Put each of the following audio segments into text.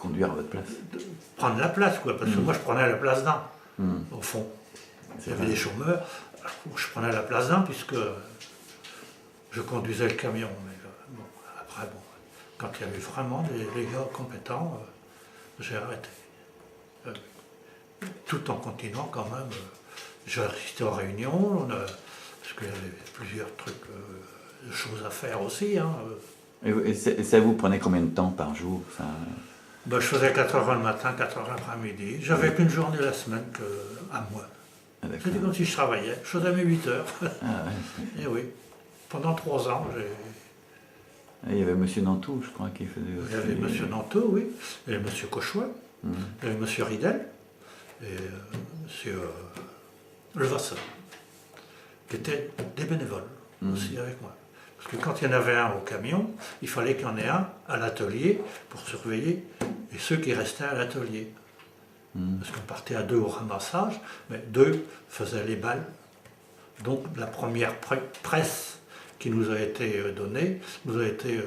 conduire à votre place. Prendre la place, quoi, parce que moi je prenais la place d'un, au fond. Il y avait vrai. des chômeurs, je prenais la place d'un puisque je conduisais le camion. Mais bon, après, bon, quand il y avait vraiment des gars compétents, j'ai arrêté. Tout en continuant quand même. J'ai assisté aux réunions, parce qu'il y avait plusieurs trucs, de choses à faire aussi. Hein. Et ça vous prenait combien de temps par jour ça... Ben, je faisais 4 heures le matin, 4 heures l'après-midi. J'avais qu'une journée la semaine à moi. Ah, d'accord. C'était comme si je travaillais. Je faisais mes 8 heures. Ah, ouais. Et oui, pendant 3 ans, Il y avait M. Nantou, je crois, qui faisait aussi... il y avait M. Nanteau, oui, et M. Cauchois, il y avait M. Ridel, et M. Levassin, qui étaient des bénévoles aussi avec moi. Parce que quand il y en avait un au camion, il fallait qu'il y en ait un à l'atelier pour surveiller et ceux qui restaient à l'atelier. Parce qu'on partait à 2 au ramassage, mais 2 faisaient les balles. Donc la première presse qui nous a été donnée nous a été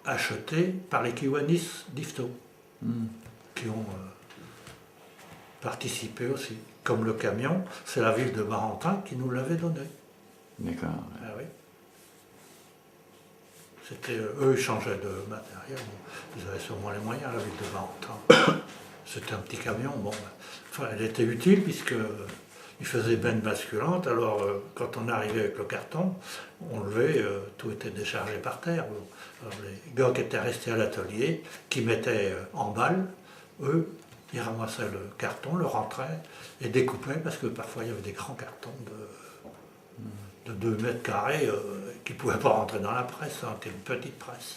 achetée par les Kiwanis d'Ifto, qui ont participé aussi. Comme le camion, c'est la ville de Barentin qui nous l'avait donné. D'accord. Ah oui. C'était, eux, ils changeaient de matériel. Bon, ils avaient sûrement les moyens, la ville de Barentin. C'était un petit camion. Bon, enfin, elle était utile puisqu'il faisait benne basculante. Alors, quand on arrivait avec le carton, on levait, tout était déchargé par terre. Bon. Alors, les gars qui étaient restés à l'atelier, qui mettaient en balle, eux, ils ramassaient le carton, le rentraient et découpaient parce que parfois il y avait des grands cartons de 2 mètres carrés qui ne pouvaient pas rentrer dans la presse, hein, c'était une petite presse.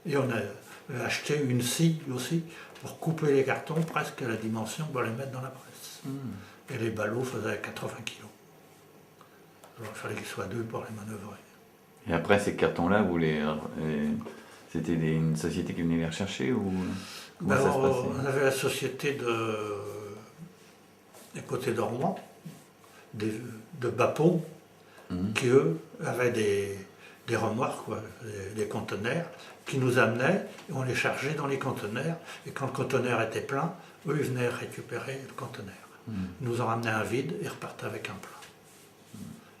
Et on a acheté une scie aussi pour couper les cartons presque à la dimension pour les mettre dans la presse. Et les ballots faisaient 80 kilos. Alors il fallait qu'ils soient 2 pour les manœuvrer. Et après, ces cartons-là, c'était une société qui venait les rechercher ou comment ça se passait? On avait la société des côtés de Rouen, de Bapau, qui eux avaient des remorques, quoi, des conteneurs, qui nous amenaient, et on les chargeait dans les conteneurs, et quand le conteneur était plein, eux ils venaient récupérer le conteneur. Ils nous en ramenaient un vide et repartaient avec un plein.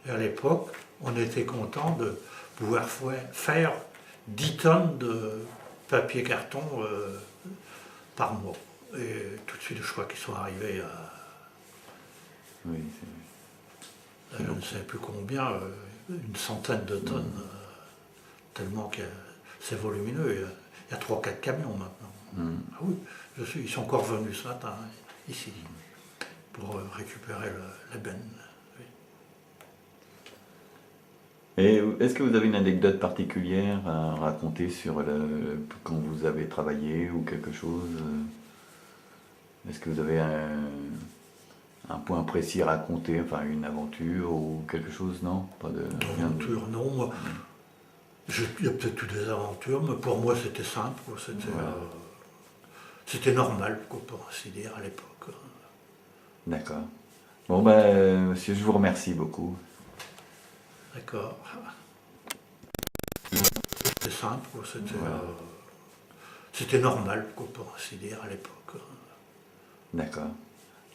Et à l'époque, on était content de pouvoir faire 10 tonnes de papier carton par mois. Et tout de suite, je crois qu'ils sont arrivés à... Oui, je ne sais plus combien, une centaine de tonnes, tellement que c'est volumineux. Il y a 3-4 camions maintenant. Ah oui, ils sont encore venus ce matin, ici, pour récupérer la benne. Oui. Et est-ce que vous avez une anecdote particulière à raconter sur quand vous avez travaillé ou quelque chose? Est-ce que vous avez un point précis à raconter, enfin une aventure ou quelque chose, non? Pas de aventure, non. Il y a peut-être eu des aventures, mais pour moi c'était simple, c'était normal, quoi, pour ainsi dire, à l'époque. D'accord. Bon ben, monsieur, je vous remercie beaucoup. D'accord. C'était simple, quoi, c'était normal, quoi, pour ainsi dire, à l'époque. D'accord.